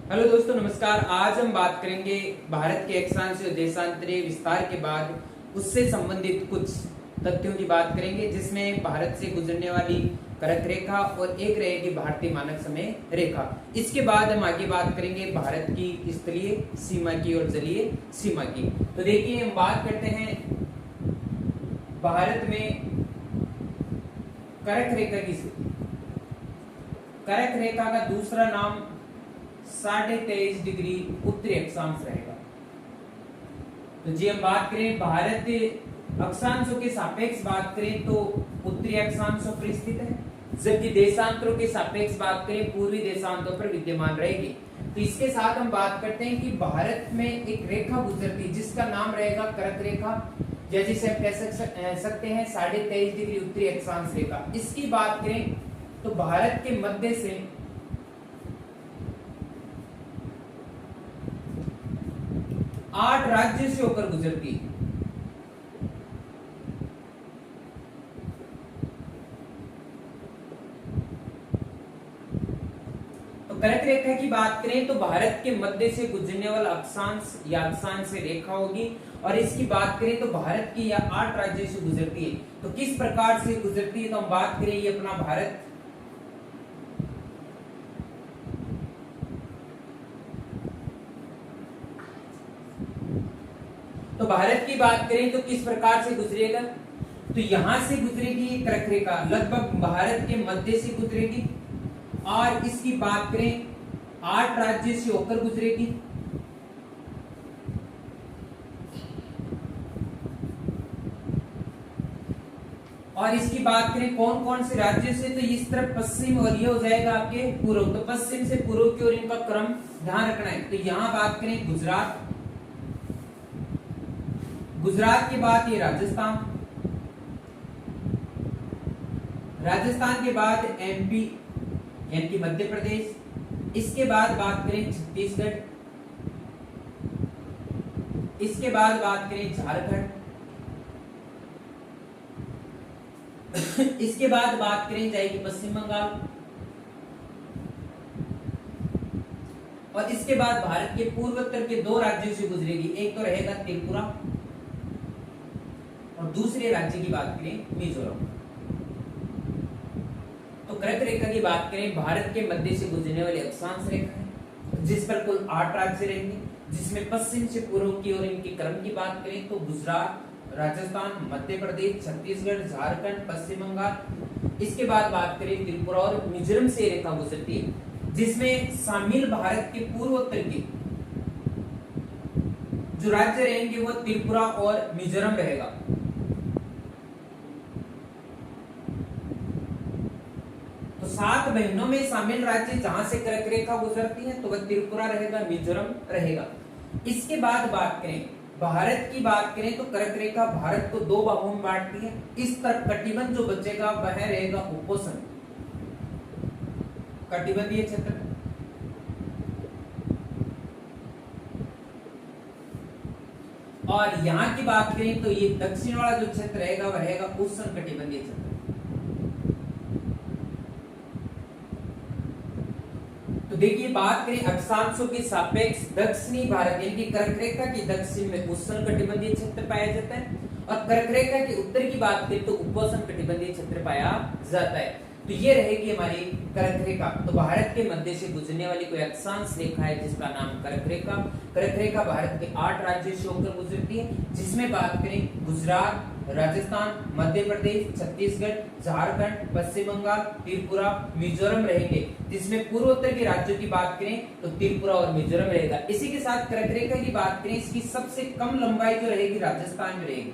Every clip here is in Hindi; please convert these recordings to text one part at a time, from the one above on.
हेलो दोस्तों, नमस्कार। आज हम बात करेंगे भारत के अक्षांश और देशांतरीय विस्तार के बाद उससे संबंधित कुछ तथ्यों की बात करेंगे, जिसमें भारत से गुजरने वाली कर्क रेखा और एक रहेगी भारतीय मानक समय रेखा। इसके बाद हम आगे बात करेंगे भारत की स्थलीय सीमा की और जलीय सीमा की। तो देखिए, हम बात करते हैं भारत में कर्क रेखा की स्थिति। कर्क रेखा का दूसरा नाम 23.5 डिग्री उत्तरी अक्षांश रहेगा। तो जी हम बात करें भारत अक्षांशों के सापेक्ष बात करें तो उत्तरी अक्षांशों पर स्थित है, जबकि देशांतरों के सापेक्ष बात करें पूर्वी देशांतों पर विद्यमान रहेगी। तो इसके साथ हम बात करते हैं कि भारत में एक रेखा गुजरती है जिसका नाम रहेगा कर्क रेखा, या जिसे हम कह सकते हैं 23.5 डिग्री उत्तरी अक्षांश रेखा। इसकी बात करें तो भारत के मध्य से 8 राज्यों से होकर गुजरती है। तो कर्क रेखा की बात करें तो भारत के मध्य से गुजरने वाला अक्षांश या अक्षांश रेखा होगी, और इसकी बात करें तो भारत की यह 8 राज्यों से गुजरती है। तो किस प्रकार से गुजरती है, तो हम बात करें ये अपना भारत तो भारत की बात करें तो किस प्रकार से गुजरेगा, तो यहां से गुजरेगी ये कर्क रेखा, लगभग भारत के मध्य से गुजरेगी, और इसकी बात करें 8 राज्य से होकर गुजरेगी। और इसकी बात करें कौन कौन से राज्यों से, तो इस तरफ पश्चिम और ये हो जाएगा आपके पूर्व। तो पश्चिम से पूर्व की ओर इनका क्रम ध्यान रखना है। तो यहां बात करें गुजरात के बाद ये राजस्थान, राजस्थान के बाद एमपी यानी कि मध्य प्रदेश, इसके बाद बात करें छत्तीसगढ़, इसके बाद बात करें झारखंड, इसके बाद बात करें जाएगी पश्चिम बंगाल, और इसके बाद भारत के पूर्वोत्तर के 2 राज्यों से गुजरेगी। एक तो रहेगा त्रिपुरा और दूसरे राज्य की बात करें मिजोरम। तो कर्क रेखा की बात करें भारत के मध्य से गुजरने वाली अक्षांश रेखा है, जिस पर कुल 8 राज्य रहेंगे, जिसमें पश्चिम से पूर्व की ओर इनके क्रम की बात करें तो गुजरात, राजस्थान, मध्य प्रदेश, छत्तीसगढ़, झारखंड, पश्चिम बंगाल। इसके बाद बात करें त्रिपुरा और मिजोरम से रेखा गुजरती है, जिसमें शामिल भारत के पूर्वोत्तर के जो राज्य रहेंगे वो त्रिपुरा और मिजोरम रहेगा। तो 7 बहनों में शामिल राज्य जहां से कर्क रेखा गुजरती है तो वह त्रिपुरा रहेगा, मिजोरम रहेगा। इसके बाद बात करें भारत की बात करें तो कर्क रेखा भारत को 2 भागों में बांटती है। इस तरफ कटिबंध जो बचेगा वह रहेगा उपोष्ण कटिबंधीय क्षेत्र, और यहां की बात करें तो ये दक्षिण वाला जो क्षेत्र रहेगा वह रहेगा उष्ण कटिबंधीय क्षेत्र। तो देखिए, बात करें अक्षांशों के सापेक्ष दक्षिणी भारत यानी कि कर्क रेखा की दक्षिण में उष्ण कटिबंधीय क्षेत्र पाया जाता है, और कर्क रेखा के उत्तर की बात करें तो उपोष्ण कटिबंधीय क्षेत्र पाया जाता है। तो ये रहेगी हमारी कर्क रेखा। तो भारत के मध्य से गुजरने वाली कोई अक्षांश रेखा है जिसका नाम कर्क रेखा। कर्क रेखा भारत के 8 राज्यों से होकर गुजरती है, जिसमें बात करें गुजरात, राजस्थान, मध्य प्रदेश, छत्तीसगढ़, झारखंड, पश्चिम बंगाल, त्रिपुरा, मिजोरम रहेंगे। जिसमें पूर्वोत्तर के राज्यों की बात करें तो त्रिपुरा और मिजोरम रहेगा। इसी के साथ कर्क रेखा की बात करें, इसकी सबसे कम लंबाई जो रहेगी राजस्थान में रहेगी।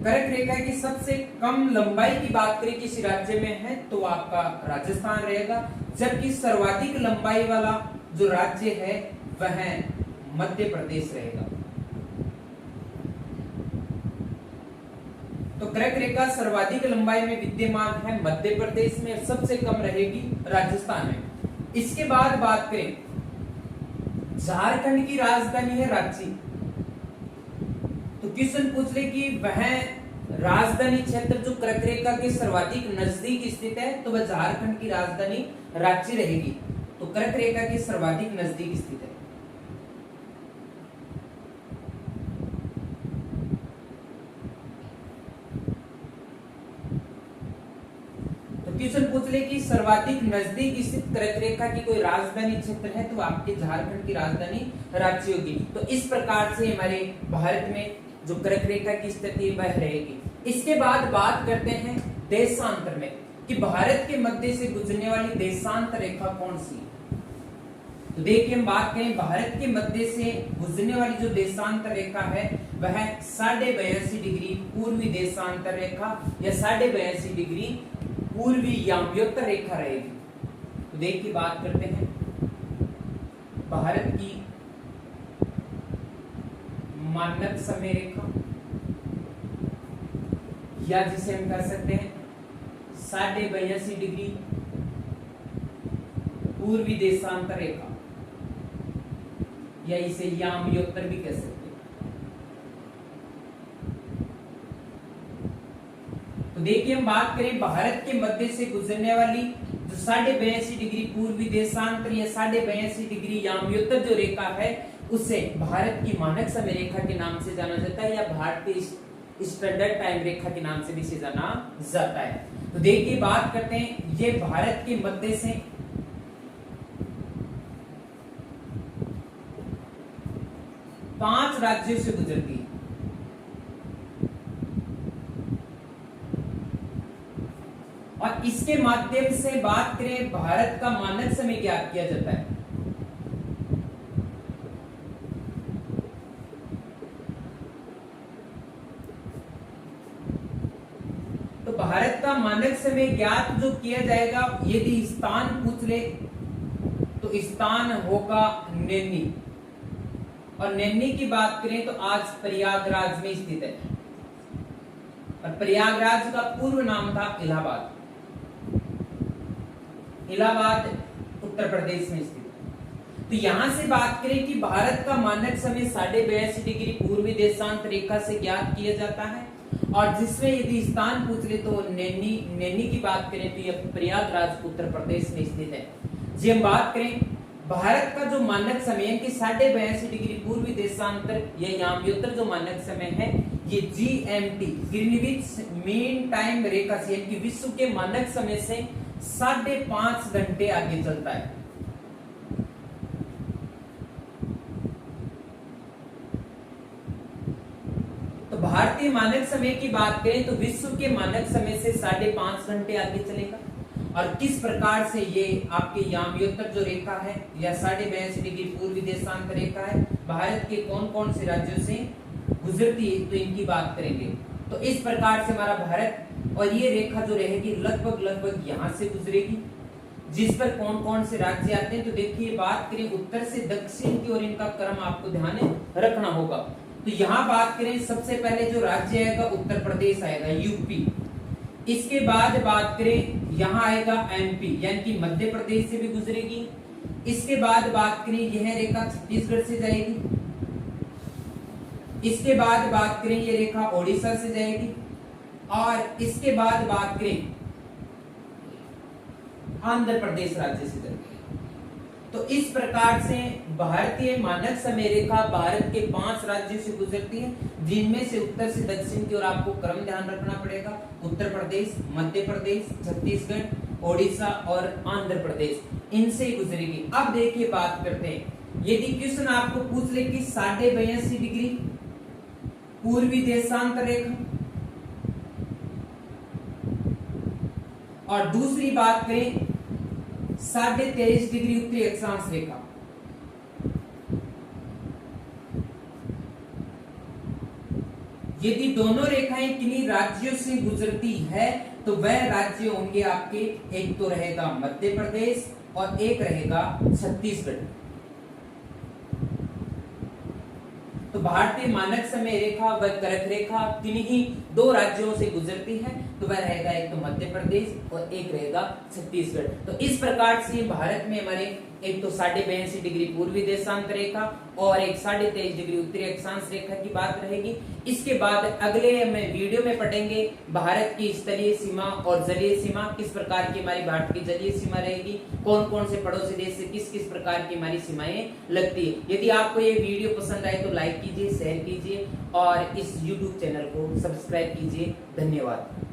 कर्क रेखा की सबसे कम लंबाई की बात करें किसी राज्य में है तो आपका राजस्थान रहेगा, जबकि सर्वाधिक लंबाई वाला जो राज्य है वह मध्य प्रदेश रहेगा। तो कर्क रेखा सर्वाधिक लंबाई में विद्यमान है मध्य प्रदेश में, सबसे कम रहेगी राजस्थान में। इसके बाद बात करें झारखंड की राजधानी है रांची। तो क्वेश्चन पूछ ले कि वह राजधानी क्षेत्र जो कर्क रेखा के सर्वाधिक नजदीक स्थित है तो वह झारखंड की राजधानी रांची रहेगी। तो कर्क रेखा के सर्वाधिक नजदीक स्थित है। क्वेश्चन पूछ ले कि सर्वाधिक नजदीक स्थित कर्क रेखा की कोई राजधानी क्षेत्र है तो आपके झारखंड की राजधानी रांची होगी। तो इस प्रकार से हमारे भारत में जो कर्क रेखा की स्थिति वह रहेगी। इसके बाद बात करते हैं देशांतर में कि भारत के मध्य से गुजरने वाली देशांतर रेखा कौन सी है। तो देखिए हम बात करें भारत के मध्य से गुजरने वाली जो देशांतर रेखा है वह 82.5 डिग्री पूर्वी देशांतर रेखा या 82.5 डिग्री पूर्वी याम्योत्तर रेखा रहेगी। तो देखिए बात करते हैं भारत की मानक समय रेखा या जिसे हम कह सकते हैं 82.5 डिग्री पूर्वी देशांतर रेखा या इसे याम्योत्तर भी कह सकते हैं। तो देखिए हम बात करें भारत के मध्य से गुजरने वाली जो 82.5 डिग्री पूर्वी देशांतर या 82.5 डिग्री याम्योत्तर जो रेखा है उसे भारत की मानक समय रेखा के नाम से जाना जाता है या भारतीय स्टैंडर्ड टाइम रेखा के नाम से भी इसे जाना जाता है। तो देखिए बात करते हैं ये भारत के मध्य से पांच राज्यों से गुजरती है। और इसके माध्यम से बात करें भारत का मानक समय ज्ञात किया जाता है। तो भारत का मानक समय ज्ञात जो किया जाएगा यदि स्थान पूछ ले तो स्थान होगा नैनी। और नैनी की बात करें तो आज प्रयागराज में स्थित है और प्रयागराज का पूर्व नाम था इलाहाबाद। इलाहाबाद उत्तर प्रदेश में स्थित है। तो यहां से बात करें कि भारत का मानक समय 82.5 डिग्री पूर्वी देशांत रेखा से ज्ञात किया जाता है और जिसमें यदि स्थान पूछ ले तो नैनी की बात करें तो यह प्रयागराज उत्तर प्रदेश में स्थित है। जी हम बात करें भारत का जो मानक समय है कि 82.5 डिग्री पूर्वी देशांतर या याम्योत्तर जो मानक समय है ये GMT ग्रीनविच मीन टाइम रेखा से यानी कि विश्व के मानक समय से 5.5 घंटे आगे चलता है। तो भारतीय मानक समय की बात करें तो विश्व के मानक समय से 5.5 घंटे आगे चलेगा। और किस प्रकार से ये आपके याम्योत्तर जो रेखा है या 82.5 डिग्री पूर्वी देशांतर रेखा है भारत के कौन कौन से राज्यों से गुजरती है तो इनकी बात करेंगे। तो इस प्रकार से हमारा भारत और ये रेखा जो रहेगी लगभग यहाँ से गुजरेगी जिस पर कौन कौन से राज्य आते हैं। तो देखिए बात करें उत्तर से दक्षिण की ओर इनका क्रम आपको ध्यान रखना होगा। तो यहाँ बात करें सबसे पहले जो राज्य आएगा उत्तर प्रदेश आएगा यूपी। इसके बाद बात करें यहाँ आएगा MP यानी कि मध्य प्रदेश से भी गुजरेगी। इसके बाद बात करें यह रेखा छत्तीसगढ़ से जाएगी। इसके बाद बात करें ये रेखा ओडिशा से जाएगी और इसके बाद बात करें आंध्र प्रदेश राज्य से जाएगी। तो इस प्रकार से भारतीय मानक समय रेखा भारत के 5 राज्यों से गुजरती है जिनमें से उत्तर से दक्षिण की ओर आपको क्रम ध्यान रखना पड़ेगा। उत्तर प्रदेश, मध्य प्रदेश, छत्तीसगढ़, ओडिशा और आंध्र प्रदेश इनसे ही गुजरेगी। अब देखिए बात करते हैं यदि क्वेश्चन आपको पूछ ले कि 82.5 डिग्री पूर्वी देशांतर रेखा और दूसरी बात करें 23.5 डिग्री उत्तरी अक्षांश रेखा, यदि दोनों रेखाएं किन्हीं राज्यों से गुजरती है तो वह राज्य होंगे आपके, एक तो रहेगा मध्य प्रदेश और एक रहेगा छत्तीसगढ़। तो भारतीय मानक समय रेखा व कर्क रेखा किन्हीं 2 राज्यों से गुजरती है तो वह रहेगा एक तो मध्य प्रदेश और एक रहेगा छत्तीसगढ़। तो इस प्रकार से भारत में हमारे एक तो 82.5 डिग्री पूर्वी देशांत रेखा और एक 23.5 डिग्री उत्तरी अक्षांश रेखा की बात रहेगी। इसके बाद अगले में वीडियो में पढ़ेंगे भारत की स्थलीय सीमा और जलीय सीमा, किस प्रकार की हमारी भारत की जलीय सीमा रहेगी, कौन कौन से पड़ोसी देश से किस किस प्रकार की हमारी सीमाएं लगती है। यदि आपको ये वीडियो पसंद आए तो लाइक कीजिए, शेयर कीजिए और इस YouTube चैनल को सब्सक्राइब कीजिए। धन्यवाद।